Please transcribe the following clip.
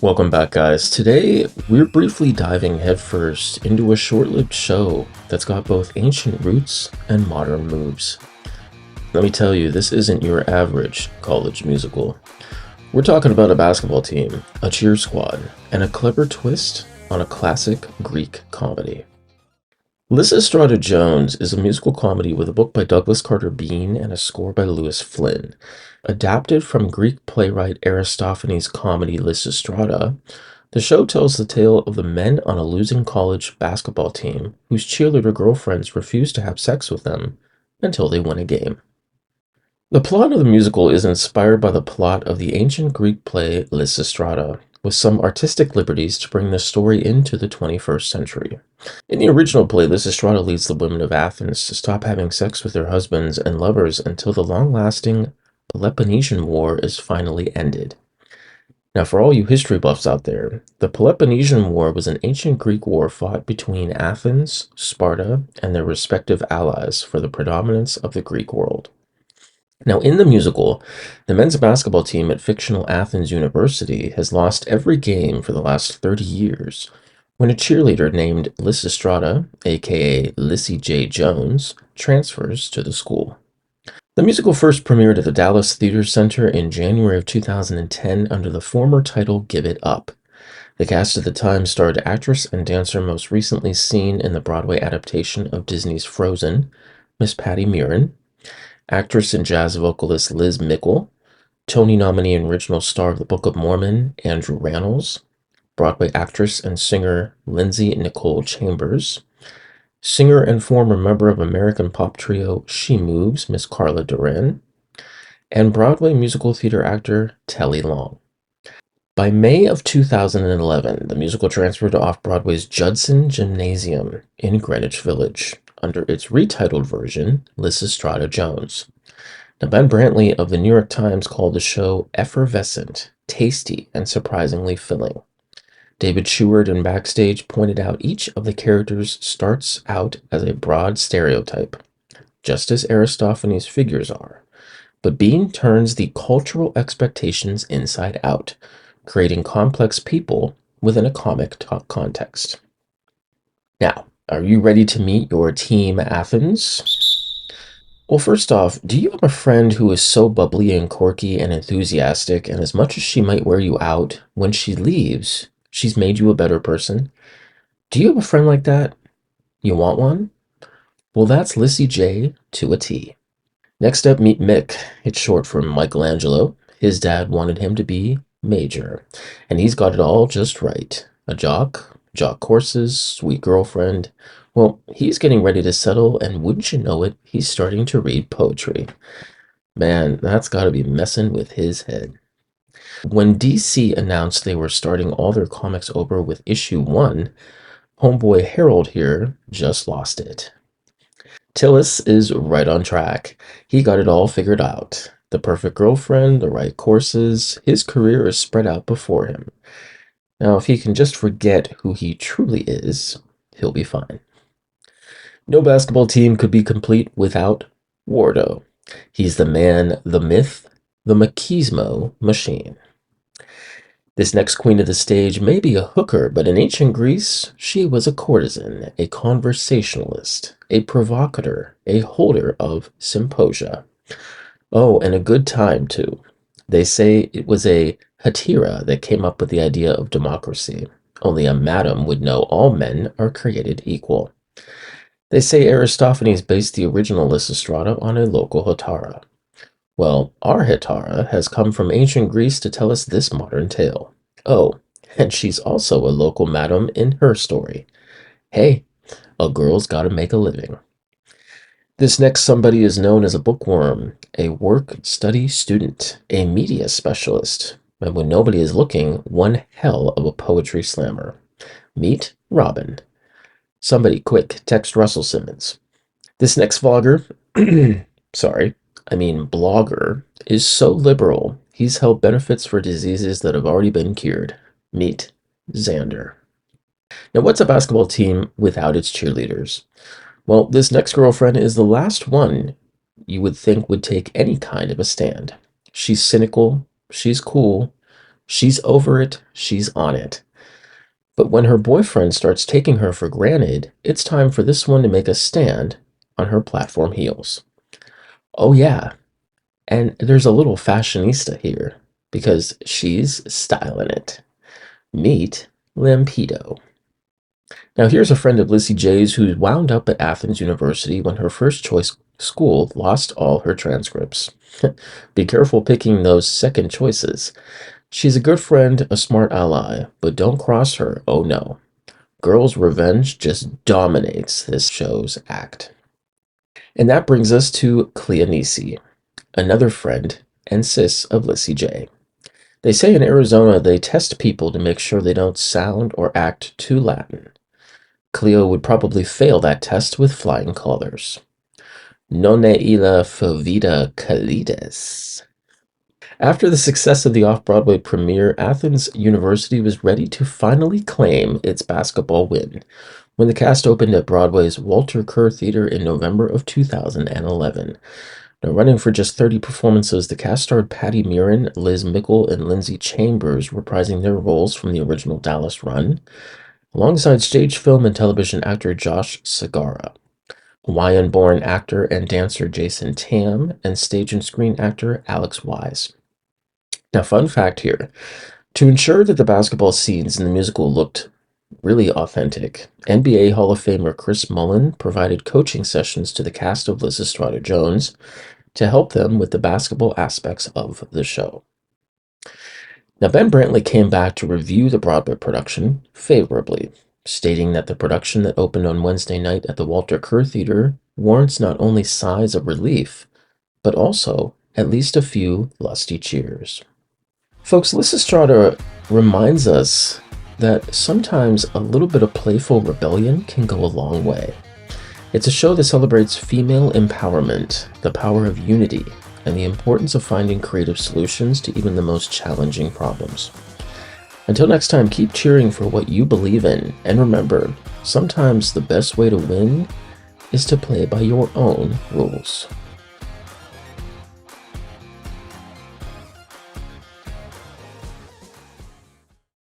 Welcome back, guys. Today, we're briefly diving headfirst into a short lived show that's got both ancient roots and modern moves. Let me tell you, this isn't your average college musical. We're talking about a basketball team, a cheer squad, and a clever twist on a classic Greek comedy. Lysistrata Jones is a musical comedy with a book by Douglas Carter Bean and a score by Lewis Flynn. Adapted from Greek playwright Aristophanes' comedy Lysistrata, the show tells the tale of the men on a losing college basketball team whose cheerleader girlfriends refuse to have sex with them until they win a game. The plot of the musical is inspired by the plot of the ancient Greek play Lysistrata, with some artistic liberties to bring the story into the 21st century. In the original play, Lysistrata leads the women of Athens to stop having sex with their husbands and lovers until the long-lasting Peloponnesian War is finally ended. Now, for all you history buffs out there, the Peloponnesian War was an ancient Greek war fought between Athens, Sparta, and their respective allies for the predominance of the Greek world. Now, in the musical, the men's basketball team at fictional Athens University has lost every game for the last 30 years when a cheerleader named Lysistrata, aka Lissy J. Jones, transfers to the school. The musical first premiered at the Dallas Theater Center in January of 2010 under the former title Give It Up. The cast at the time starred actress and dancer most recently seen in the Broadway adaptation of Disney's Frozen, Miss Patty Murin, actress and jazz vocalist Liz Mickle, Tony nominee and original star of The Book of Mormon, Andrew Rannells, Broadway actress and singer Lindsay Nicole Chambers, singer and former member of American pop trio She Moves, Miss Carla Duran, and Broadway musical theater actor Telly Long. By May of 2011, the musical transferred to Off-Broadway's Judson Gymnasium in Greenwich Village under its retitled version, Lysistrata Jones. Now, Ben Brantley of the New York Times called the show effervescent, tasty, and surprisingly filling. David Sheward in Backstage pointed out each of the characters starts out as a broad stereotype, just as Aristophanes' figures are, but Bean turns the cultural expectations inside out, creating complex people within a comic context. Now, are you ready to meet your Team Athens? Well, first off, do you have a friend who is so bubbly and quirky and enthusiastic, and as much as she might wear you out, when she leaves, she's made you a better person? Do you have a friend like that? You want one? Well, that's Lissy J to a T. Next up, meet Mick. It's short for Michelangelo. His dad wanted him to be Major, and he's got it all just right. A jock courses, sweet girlfriend. Well, he's getting ready to settle, and wouldn't you know it, he's starting to read poetry. Man, that's gotta be messing with his head. When DC announced they were starting all their comics over with issue 1, homeboy Harold here just lost it. Tillis is right on track. He got it all figured out. The perfect girlfriend, the right courses, his career is spread out before him. Now, if he can just forget who he truly is, he'll be fine. No basketball team could be complete without Wardo. He's the man, the myth, the machismo machine. This next queen of the stage may be a hooker, but in ancient Greece, she was a courtesan, a conversationalist, a provocateur, a holder of symposia. Oh, and a good time, too. They say it was a hetaira that came up with the idea of democracy. Only a madam would know all men are created equal. They say Aristophanes based the original Lysistrata on a local hetaira. Well, our hetaira has come from ancient Greece to tell us this modern tale. Oh, and she's also a local madam in her story. Hey, a girl's gotta make a living. This next somebody is known as a bookworm, a work-study student, a media specialist, and when nobody is looking, one hell of a poetry slammer. Meet Robin. Somebody quick, text Russell Simmons. This next vlogger, blogger, is so liberal, he's held benefits for diseases that have already been cured. Meet Xander. Now, what's a basketball team without its cheerleaders? Well, this next girlfriend is the last one you would think would take any kind of a stand. She's cynical, she's cool, She's over it, she's on it. But when her boyfriend starts taking her for granted, it's time for this one to make a stand on her platform heels. Oh, yeah, and there's a little fashionista here because she's styling it. Meet Lampedo. Now, here's a friend of Lissy J's who wound up at Athens University when her first choice school lost all her transcripts. Be careful picking those second choices. She's a good friend, a smart ally, but don't cross her, oh no. Girls' revenge just dominates this show's act. And that brings us to Cleonice, another friend and sis of Lissy J. They say in Arizona they test people to make sure they don't sound or act too Latin. Cleo would probably fail that test with flying colors. Non illa fovida calides. After the success of the off-Broadway premiere, Athens University was ready to finally claim its basketball win when the cast opened at Broadway's Walter Kerr Theater in November of 2011. Now, running for just 30 performances, the cast starred Patty Murin, Liz Mickle, and Lindsay Chambers reprising their roles from the original Dallas run, alongside stage, film, and television actor Josh Segarra, Hawaiian-born actor and dancer Jason Tam, and stage and screen actor Alex Wise. Now, fun fact here, to ensure that the basketball scenes in the musical looked really authentic, NBA Hall of Famer Chris Mullin provided coaching sessions to the cast of Lysistrata Jones to help them with the basketball aspects of the show. Now, Ben Brantley came back to review the Broadway production favorably, stating that the production that opened on Wednesday night at the Walter Kerr Theater warrants not only sighs of relief, but also at least a few lusty cheers. Folks, Lysistrata reminds us that sometimes a little bit of playful rebellion can go a long way. It's a show that celebrates female empowerment, the power of unity, and the importance of finding creative solutions to even the most challenging problems. Until next time, keep cheering for what you believe in, and remember, sometimes the best way to win is to play by your own rules.